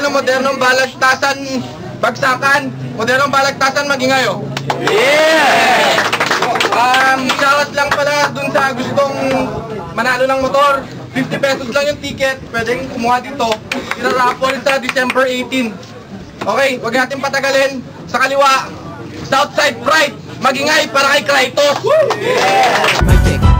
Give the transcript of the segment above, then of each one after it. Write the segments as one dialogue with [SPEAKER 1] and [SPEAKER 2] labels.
[SPEAKER 1] ng modernong balagtasan, bagsakan, modernong balagtasan magingayo.
[SPEAKER 2] Yeah!
[SPEAKER 1] Shoutout lang pala dun sa gustong manalo ng motor. 50 pesos lang yung ticket, pwedeng kumuha dito. Iraraffle sa December 18. Okay, wag natin patagalin. Sa kaliwa, Southside Pride, magingay para kay Kratos.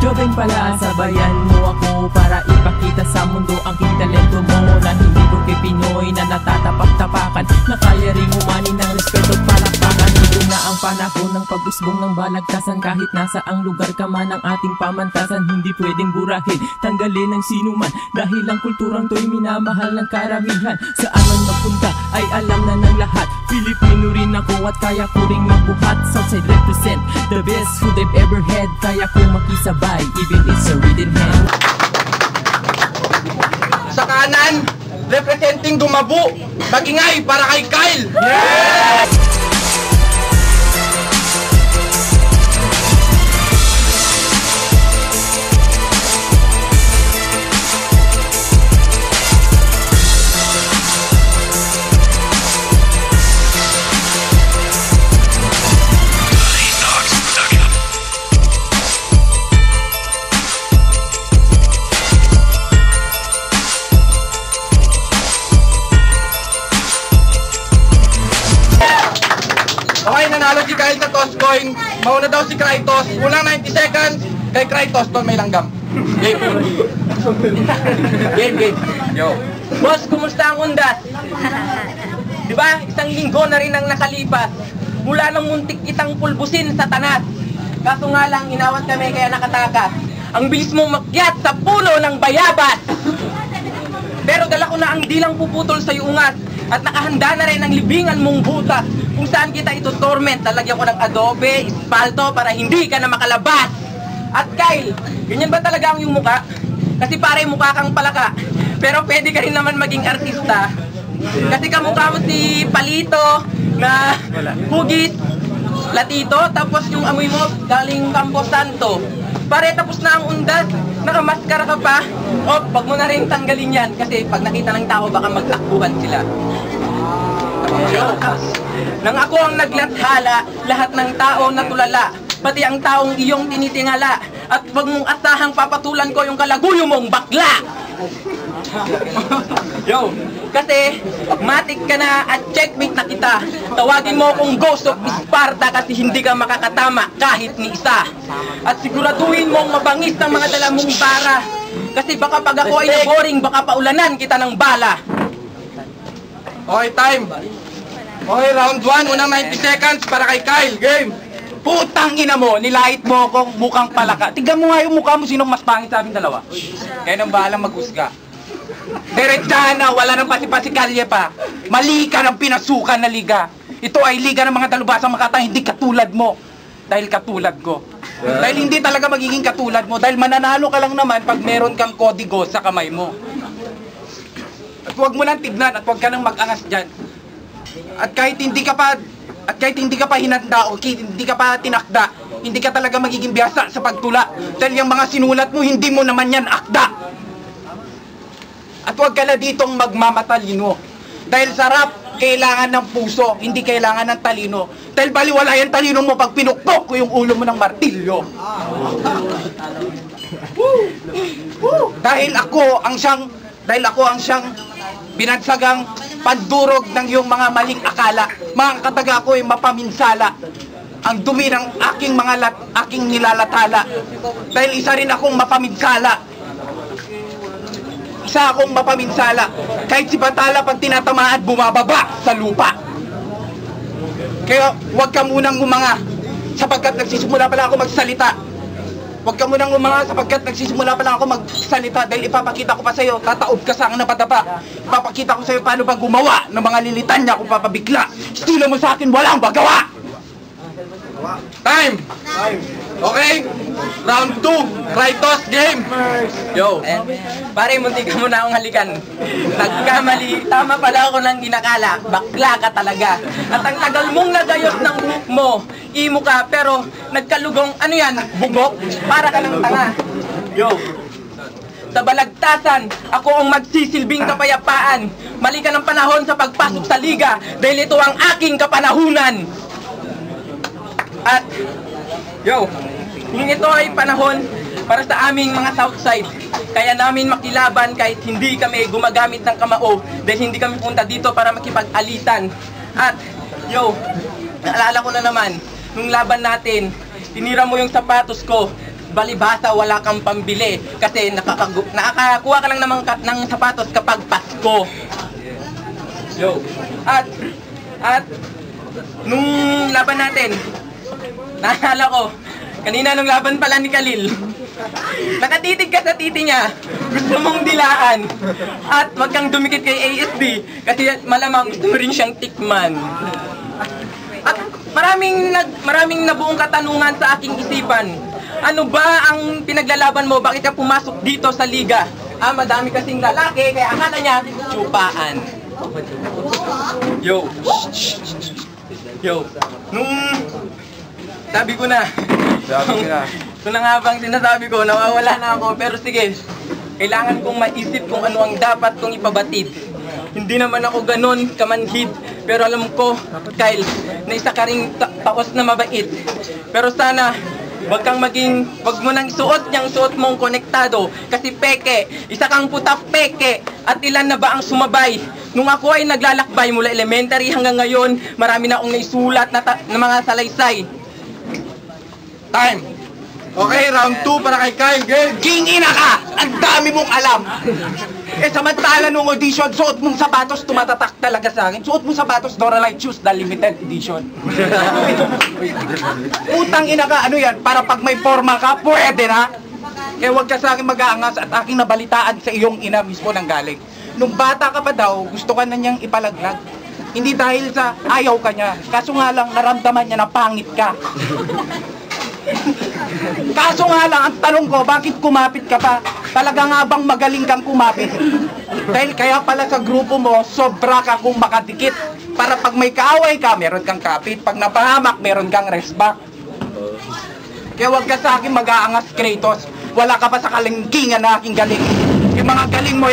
[SPEAKER 3] Jobeng pala sa bayan mo ako para ipakita sa mundo ang king talento mo na hindi porke Pinoy na natatapak-tapakan na kaya ring umani ng respeto at palakpakan. Ito na ang panahon ng pag-usbong ng balagtasan kahit nasa ang lugar ka man ng ating pamantasan. Hindi pwedeng burahin, tanggalin ng sinuman dahil ang kulturang to'y minamahal ng karamihan. Saan man magpunta ay alam na ng lahat, Pilipino rin ako at kaya ko ring magbuhat. Southside represent the best who they've ever had, kaya ko makisabay even it's a written hand.
[SPEAKER 1] Sa kanan, representing Gumabu, magingay para kay Kyle.
[SPEAKER 2] Yeah!
[SPEAKER 1] Okay, nanalo si Kyle sa toss coin. Mauna daw si Kratos. Unang 90 seconds, kay Kratos to may langgam. Game. Game. Yo.
[SPEAKER 4] Boss, kumusta ang undas? Diba, isang linggo na rin ang nakalipas. Mula nang muntik kitang pulbusin sa tanas. Kaso nga lang, inawat kami kaya nakatakas. Ang bilis mong makyat sa puno ng bayabas. Pero dala ko na ang dilang puputol sa ungas. At nakahanda na rin ang libingan mong butas. Kung saan kita ito torment, lalagyan ko ng adobe, espalto para hindi ka na makalabas. At Kyle, ganyan ba talaga ang iyong muka? Kasi pare mukha kang palaka. Pero pwede ka rin naman maging artista. Kasi kamukha mo si Palito na hugis, latito, tapos yung amoy mo galing Campo Santo. Pare, tapos na ang undas, nakamaskara ka pa. O, wag mo na rin tanggalin yan kasi pag nakita ng tao baka magtakbuhan sila. Nang ako ang naglathala, lahat ng tao natulala, pati ang taong iyong tinitingala. At wag mong asahang papatulan ko yung kalaguyo mong bakla. Yo, kasi matik ka na at checkmate na kita. Tawagin mo akong Ghost of Sparta kasi hindi ka makakatama kahit ni isa. At siguraduhin mong mabangis ng mga dala mong bara. Kasi baka pag ako ay naboring, baka paulanan kita ng bala.
[SPEAKER 1] Okay, time. Okay, round 1, unang 90 seconds para kay Kyle. Game.
[SPEAKER 4] Putang ina mo, nilait mo akong mukhang palaka. Tignan mo nga yung mukha mo, sinong mas pangit sa aming dalawa. Kaya nang bahalang mag-usga. Diretsahan na, wala nang pasipasikalye pa. Mali ka ng pinasukan na liga. Ito ay liga ng mga dalubasang makata, hindi katulad mo. Dahil katulad ko. Dahil hindi talaga magiging katulad mo. Dahil mananalo ka lang naman pag meron kang kodigo sa kamay mo. At huwag mo lang tignan at huwag ka nang mag-angas dyan. At kahit hindi ka pa hinanda o hindi ka pa tinakda, hindi ka talaga magiging biyasa sa pagtula. Dahil yung mga sinulat mo, hindi mo naman yan akda. At huwag ka na ditong magmamatalino. Dahil sa rap, kailangan ng puso, hindi kailangan ng talino. Dahil baliwala yung talino mo pag pinukpok ko yung ulo mo ng martilyo. Dahil ako ang siyang binagsagang pandurog ng iyong mga maling akala. Mga kataga ko ay mapaminsala. Ang dumi ng aking nilalathala. Dahil isa rin akong mapaminsala. Isa akong mapaminsala. Kahit si Batala pag tinatamaan, bumababa sa lupa. Kaya huwag ka munang umanga sapagkat nagsisimula pa lang ako magsalita. Huwag ka munang umanga sapagkat nagsisimula pa lang ako magsalita dahil ipapakita ko pa sa'yo, tataob ka sa akin na pataba. Ipapakita ko sa'yo paano ba gumawa ng mga lilitan niya kung papabigla. Estilo mo sa akin, walang bagawa!
[SPEAKER 1] Time! Okay? Round 2, Kratos game!
[SPEAKER 4] Yo, pare, munti ka muna akong halikan. Nagkamali, tama pala ako ng ginakala. Bakla ka talaga. At ang tagal mong nagayos ng buhok mo, imo ka, pero nagkalugong, ano yan, bugok? Para ka ng tanga. Yo, Sa balagtasan, ako ang magsisilbing kapayapaan. Mali ka ng panahon sa pagpasok sa liga dahil ito ang aking kapanahunan. At, ito ay panahon para sa aming mga Southside. Kaya namin makilaban kahit hindi kami gumagamit ng kamao dahil hindi kami punta dito para makipag-alitan. At, naalala ko na naman, nung laban natin, tinira mo yung sapatos ko. Balibasa, wala kang pambili kasi nakakakuha ka lang ng sapatos kapag Pasko. At nung laban natin, naalala ko, kanina nung laban pala ni Khalil, nakatitig ka sa titi niya, gusto mong dilaan, at wag kang dumikit kay ASD kasi malamang gusto mo rin siyang tikman. At maraming nabuong katanungan sa aking isipan. Ano ba ang pinaglalaban mo? Bakit ka pumasok dito sa liga? Madami kasing lalaki, kaya akala niya, tsupaan. Nung sabi ko na, ito na nga bang sinasabi ko, nawawala na ako, pero sige, kailangan kong maisip kung ano ang dapat kong ipabatid. Hindi naman ako ganon kamanhid, pero alam ko, Kyle, na isa ka ring taos na mabait. Pero sana, wag mo nang suot niyang suot mong konektado kasi peke, isa kang puta peke. At ilan na ba ang sumabay? Nung ako ay naglalakbay mula elementary hanggang ngayon, marami na akong naisulat na mga salaysay.
[SPEAKER 1] Time! Okay, round 2 para kay Kyle. Game!
[SPEAKER 2] King ina ka! Ang dami mong alam! Samantala nung audition, suot mong sapatos, tumatatak talaga sa akin. Suot mong sapatos, Doralite Shoes, the limited edition. Utang ina ka, ano yan? Para pag may forma ka, pwede na. Kaya huwag ka sa akin mag-aangas at aking nabalitaan sa iyong ina mismo nang galing. Nung bata ka pa daw, gusto ka na niyang ipalaglag. Hindi dahil sa ayaw ka niya, kaso nga lang naramdaman niya na pangit ka. Kaso nga lang, ang tanong ko, bakit kumapit ka pa? Talaga nga bang magaling kang kumapit? Dahil kaya pala sa grupo mo, sobra ka kung makadikit. Para pag may kaaway ka, meron kang kapit. Pag napahamak, meron kang rest back. Kaya huwag ka sa akin mag-aangas, Kratos. Wala ka pa sa kalingkingan na aking galing. Yung mga galing mo,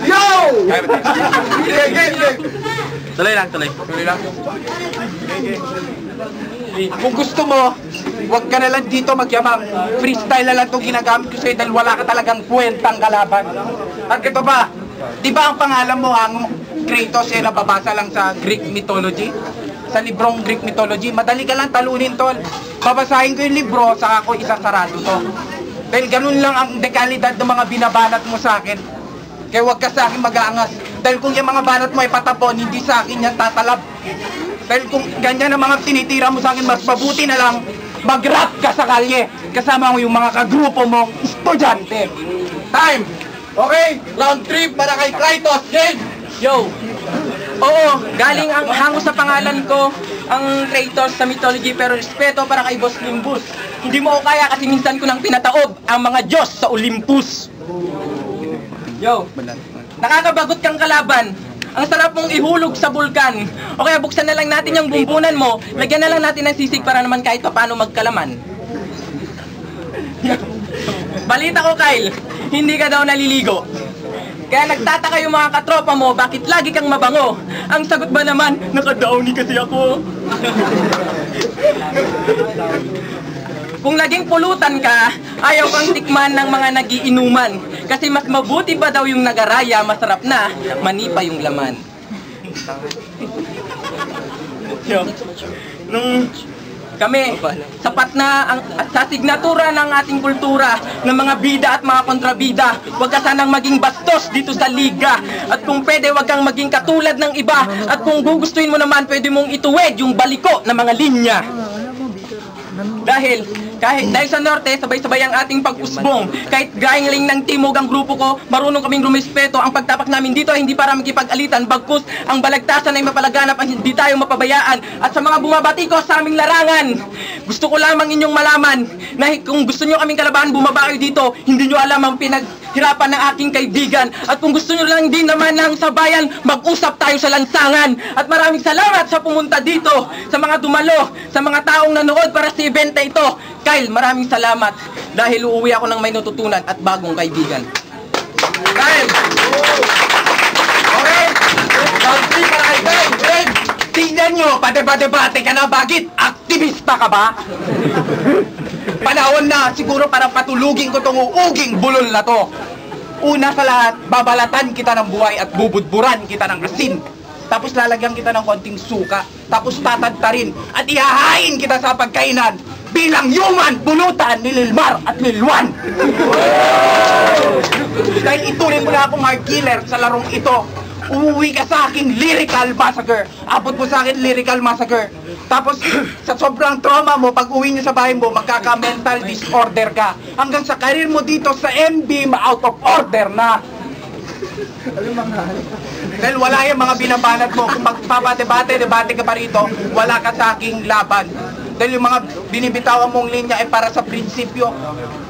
[SPEAKER 1] Yo! Game!
[SPEAKER 2] Tuloy lang. Kung gusto mo, huwag ka na lang dito magyamang. Freestyle na lang itong ginagamit ko sa'yo dahil wala ka talagang kwentang kalaban. At ito ba, di ba ang pangalan mo, ang Kratos, nababasa lang sa Greek mythology? Sa librong Greek mythology, madali ka lang talunin, tol. Babasahin ko yung libro, saka ako isasarado to. Dahil ganun lang ang dekalidad ng mga binabanat mo sa akin. Kaya huwag ka sa akin mag-aangas. Dahil kung yung mga banat mo ay patapon, hindi sa akin yan tatalab. Dahil kung ganyan ang mga tinitira mo sa akin, mas mabuti na lang mag-rap ka sa kalye. Kasama mo yung mga kagrupo mong estudyante.
[SPEAKER 1] Time! Okay, round 3 para kay Kratos. Game!
[SPEAKER 4] Oo, galing ang hango sa pangalan ko, ang Kratos sa mythology, pero respeto para kay Boss Limbus. Hindi mo ko kaya kasi minsan ko nang pinataob ang mga Diyos sa Olympus. Nakakabagot kang kalaban. Ang sarap mong ihulog sa bulkan. O kaya buksan na lang natin yung bumbunan mo, lagyan na lang natin ng sisig para naman kahit paano magkalaman. Balita ko, Kyle, hindi ka daw naliligo. Kaya nagtataka yung mga katropa mo, bakit lagi kang mabango? Ang sagot ba naman, nakadowny kasi ako. Kung naging pulutan ka, ayaw kang tikman ng mga nagiinuman. Kasi mas mabuti pa daw yung nagaraya, masarap na, mani pa yung laman. Nung kami, sapat na sa signatura ng ating kultura ng mga bida at mga kontrabida. Huwag ka sanang maging bastos dito sa liga. At kung pwede, huwag kang maging katulad ng iba. At kung gugustuhin mo naman, pwede mong ituwid yung baliko ng mga linya. Dahil sa norte, sabay-sabay ang ating pag-usbong. Kahit galing ng timog ang grupo ko, marunong kaming rumispeto. Ang pagtapak namin dito ay hindi para magkipag-alitan. Bagkus, ang balagtasan ay mapalaganap at hindi tayo mapabayaan. At sa mga bumabati ko sa aming larangan, gusto ko lamang inyong malaman na kung gusto nyo kaming kalabahan, bumaba kayo dito. Hindi nyo alam ang hirapan ng aking kaibigan. At kung gusto nyo lang din naman ng sabayan, mag-usap tayo sa lansangan. At maraming salamat sa pumunta dito, sa mga dumalo, sa mga taong nanood para sa event na ito. Kyle, maraming salamat dahil uuwi ako ng may natutunan at bagong kaibigan.
[SPEAKER 1] Kyle! Okay! Round 3 para kay Kyle! Greg!
[SPEAKER 2] Tingnan nyo, padebate-debate ka na, bakit? Aktivista ka ba? Panahon na, siguro para patulugin ko tong uuging bulol na to. Una sa lahat, babalatan kita ng buhay at bubudburan kita ng asin. Tapos lalagyan kita ng konting suka. Tapos tatadtarin at ihahain kita sa pagkainan bilang human bulutan ni Lilmar at Lilwan. Dahil ituloy mo na akong hard killer sa larong ito, umuwi ka sa aking lyrical massacre. Abot mo sa akin lyrical massacre. Tapos sa sobrang trauma mo, pag uwi niyo sa bahay mo, magkaka-mental disorder ka. Hanggang sa career mo dito sa MB, ma-out of order na. Dahil wala yung mga binabanat mo. Kung magpapatebate-debate ka pa rito, wala ka sa aking laban. Dahil yung mga binibitawan mong linya ay para sa prinsipyo.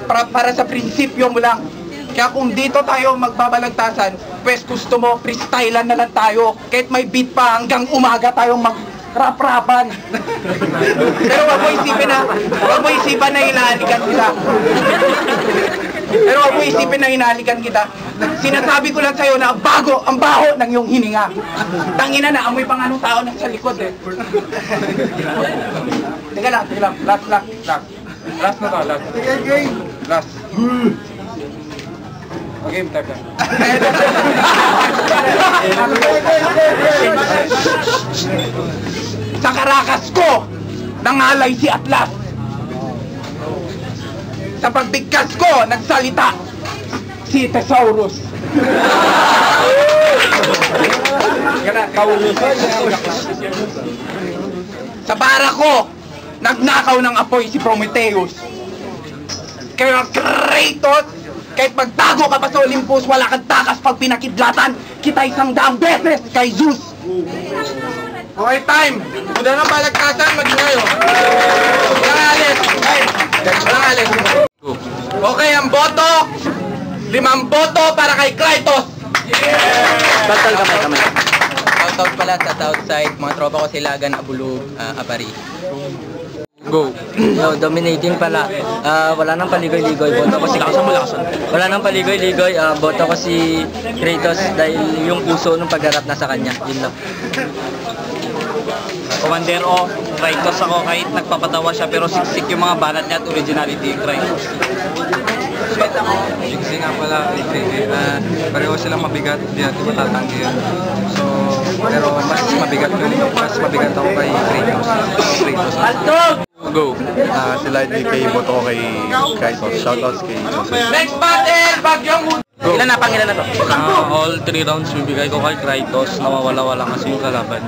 [SPEAKER 2] Para sa prinsipyo mo lang. Kaya kung dito tayo magbabalagtasan, pues gusto mo, freestylean na lang tayo. Kahit may beat pa, hanggang umaga tayong mag-rap-rapan. Pero wag mo isipin na hinahalikan kita. Pero wag mo isipin na hinahalikan kita. Sinasabi ko lang sa'yo na ang baho ng iyong hininga. Tangina na, amoy pang anong tao nasa likod eh. Teka lang. Last na to, last. Game type lang. Sa karakas ko, nangalay si Atlas. Sa pagbigkas ko, nagsalita si Thesaurus. Sa bara ko, nagnakaw ng apoy si Prometheus. Kaya Kratos, kahit magtago ka pa sa Olympus, wala kang takas pag pinakidlatan kita 100 beses kay Zeus.
[SPEAKER 1] Okay, time! Muna na balagtasan, maging ngayon. Walang alis. Okay, ang boto, 5 boto para kay Kratos.
[SPEAKER 4] Batal kamay. Shoutout pala sa Southside, mga tropa ko silagan, Abulog, Apari.
[SPEAKER 1] Go.
[SPEAKER 5] Yo, dominating pala. Wala nang paligoy-ligoy. Boto ko si Wala nang paligoy-ligoy. Boto ko si Kratos dahil yung puso ng pagharap nasa kanya. Yun lang.
[SPEAKER 6] Commander O, Kratos ako kahit nagpapatawa siya pero siksik yung mga banat niya at originality, Kratos.
[SPEAKER 7] Kasi nga pala, pareho silang mabigat, hindi natin matatanggi yun. So, pero mas mabigat ako kay Kratos.
[SPEAKER 1] Go.
[SPEAKER 8] Sila hindi kay boto ko kay Kratos. Shoutouts kay
[SPEAKER 1] Next battle, Bagyong Wood.
[SPEAKER 4] Ilan na, pangilan na to?
[SPEAKER 6] All 3 rounds bibigay ko kay Kratos, nawawala-wala kasi yung kalaban.